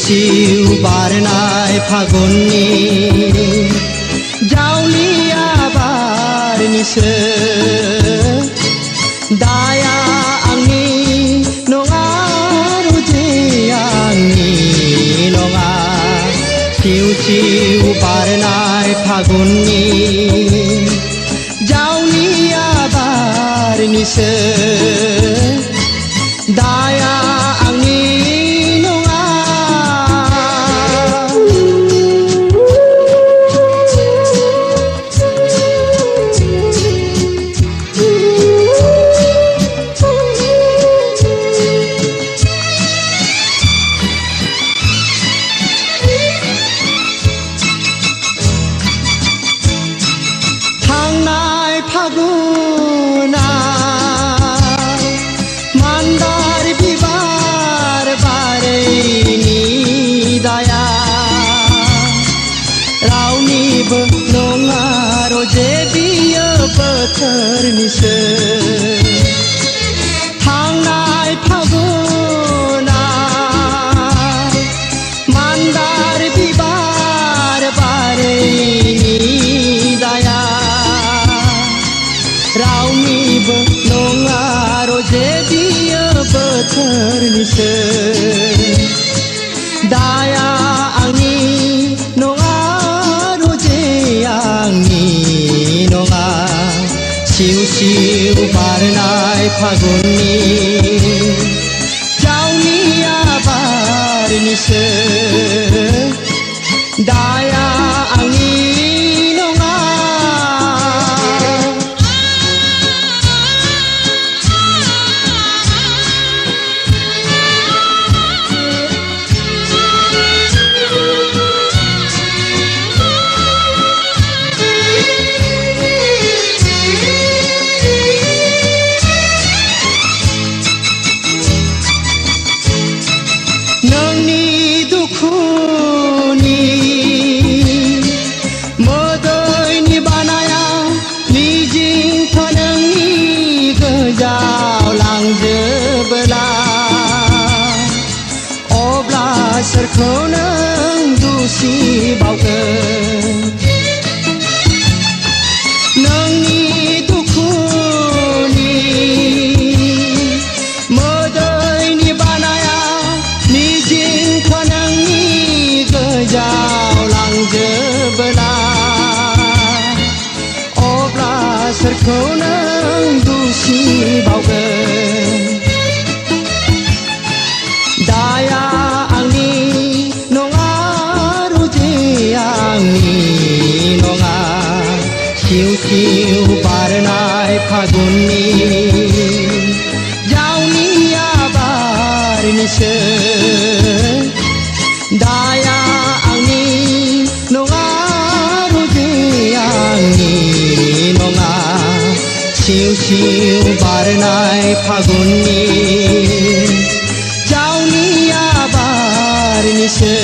सिउ बारनाय फागुननि जावलिया बारनिसो दाया आंनि नङा रुजे आंनि नङा सिउ सिउ बारनाय फागुननि जावलिया बारनिसो दाया आंनि नङा। थांनाय फागुना मान्दार बिबार बारैनि दाया रावनिबो नङा रजे बियो बोथोरनिसो थांनाय फागुना मान्दार बिबार बारैनि दाया रावनिबो नङा रजे बियो बोथोरनिसो दाया आंनि नङा रजे आंनि नङा सिउ सिउ बारनाय फागुननि जावलिया बारनिसो दाया आंनि नङा। नोंनि दुखुनि मोदैनि बानाया मिजिंथ' नोंनि गोजाव लांजोबोला अब्ला सोरखौ नों दुसिबावगोन नोंनि दुखुनि मोदैनि बानाया मिजिंथ' नोंनि गोजाव लांजोबोला अब्ला सोरखौ नों दुसिबावगोन दाया आंनि नङा रुजे आंनि नङा सिउ सिउ बारनाय फागुननि जावलिया बारनिसो दाया आंनि नङा रुजे आंनि नङा सिउ सिउ बारनाय फागुननि जावलिया बारनिसो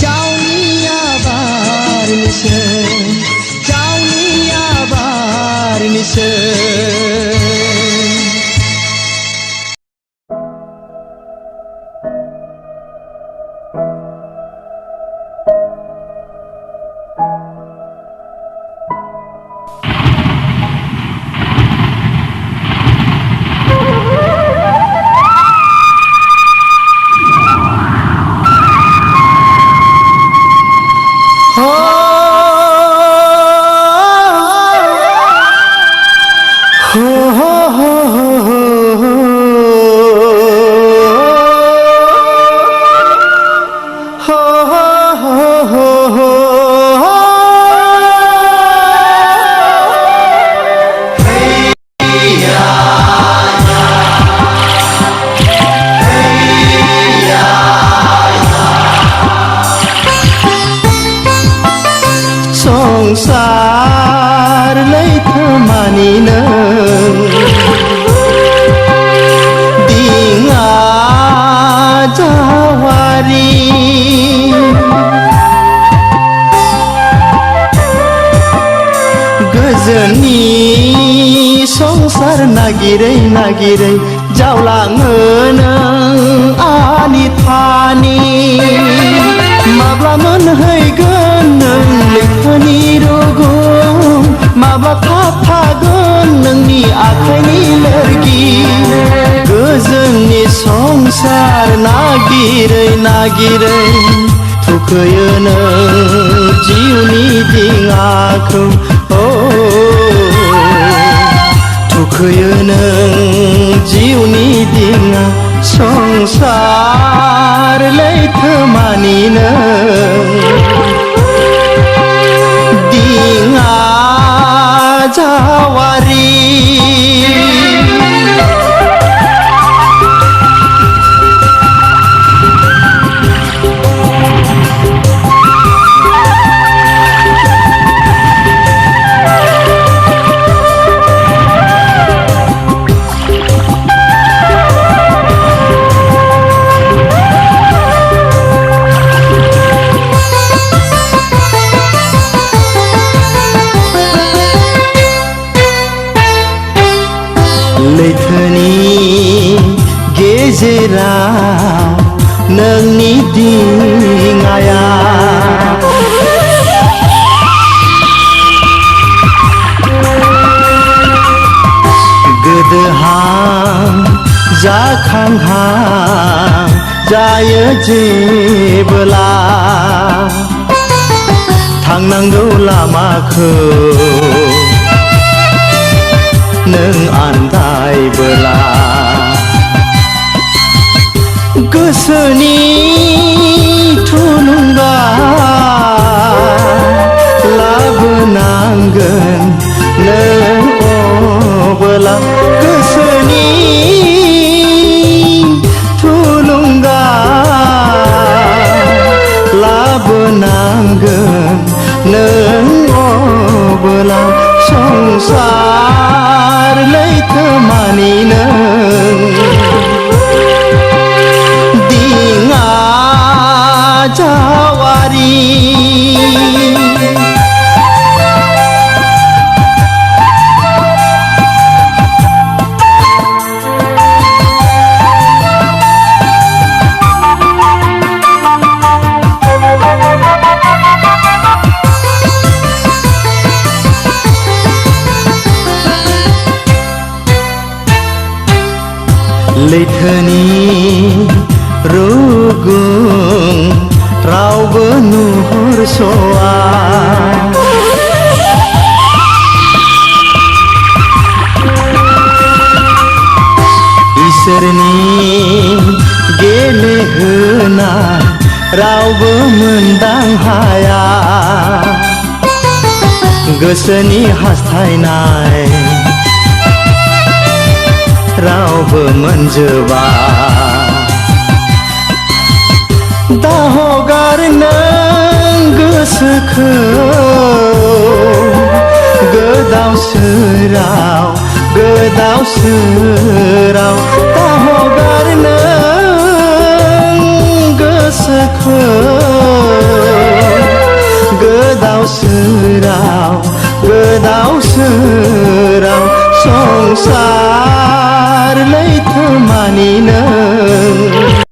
जावलिया बारनिसो जावलिया बारनिसो। संसार लैथोमानि नों दिङा जावारि गोजोननि संसार नागिरै नागिरै जावलाङो नों आनि थानि माब्ला मोनहैगोन नों लैथोनि रुगुं माब्ला थाफागोन नोंनि आखाइनि लोरगि गोजोननि संसार नागिरै नागिरै थुखैयो नों जिउनि दिङाखौ थुखैयो नों जिउनि दिङा संसार लैथोमानि नों दिङा जावारि लैथोनि गेजेराव नोंनि दिङाया गोदोहां जाखांहां जायो जेबोला थांनांगौ लामाखौ नों आन्दायबोला गोसोनि थुलुंगा लाबोनांगोन नों अबोला गोसोनि थुलुंगा लाबोनांगोन नों अबोला संसार लैथोमानि नों दिङा जावारि लैथोनि रुगुं रावबो नुहुरस'आ इसोरनि गेलेहोनाय रावबो मोनदां हाया गोसोनि हास्थायनाय रावबो मोनजोबा दाहगार नों गोसोखौ गोदाव सोराव दाहगार नों गोसोखौ गोदाव सोराव संसार लैथोमानि नों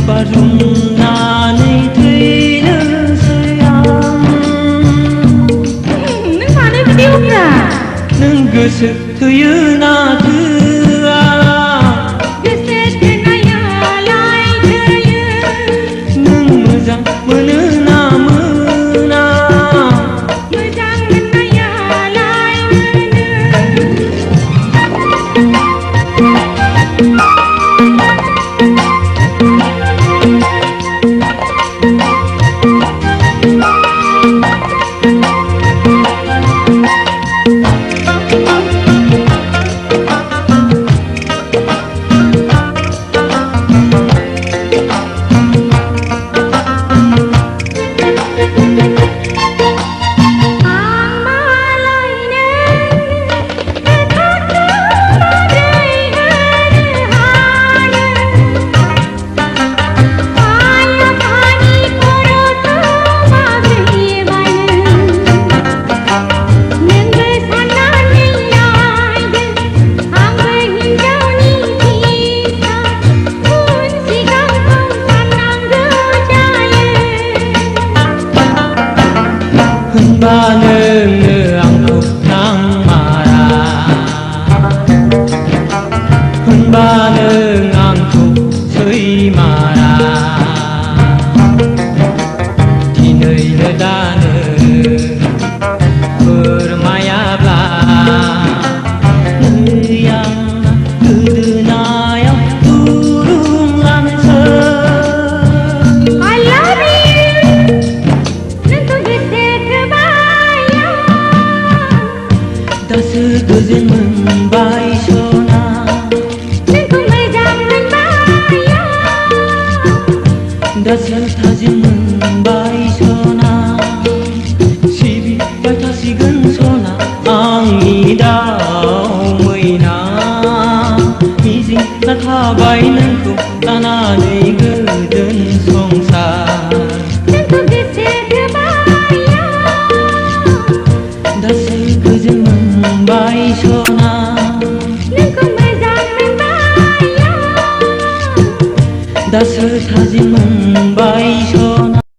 बाज्रुमनानै थैनोसै आं। नों मानो बिदि बुंब्रा? नों गोसो थोयो ना थोआ? गोसो थोनायालाय थोयो। नों मोजां मोनो ना मोना? मोजां मोननायालाय मोनो। होनबा नोङो आंखौ नांमारा, होनबा नों आंखौ सैमारा। दिनैनो दानो फोरमायाब्ला नै आंना गोदोनायाव दुरुं लानोसै। I love you. नोंखौ गोसो थोबाय आं। दासो गोजोन मोनबाय सना, नोंखौ मोजां मोनबाय आं। दासो थाजिम मोनबाय सना। सिबिबाय थासिगोन सना आंनि दाउ मैना। मिजिं लाखाबाय नोंखौ लानानै गोजोन संसार। नोंखौ गोसो थोबाय आं। दासो गोजोन मोनबाय सना, नोंखौ मोजां मोनबाय आं। दासो थाजिम मोनबाय सना।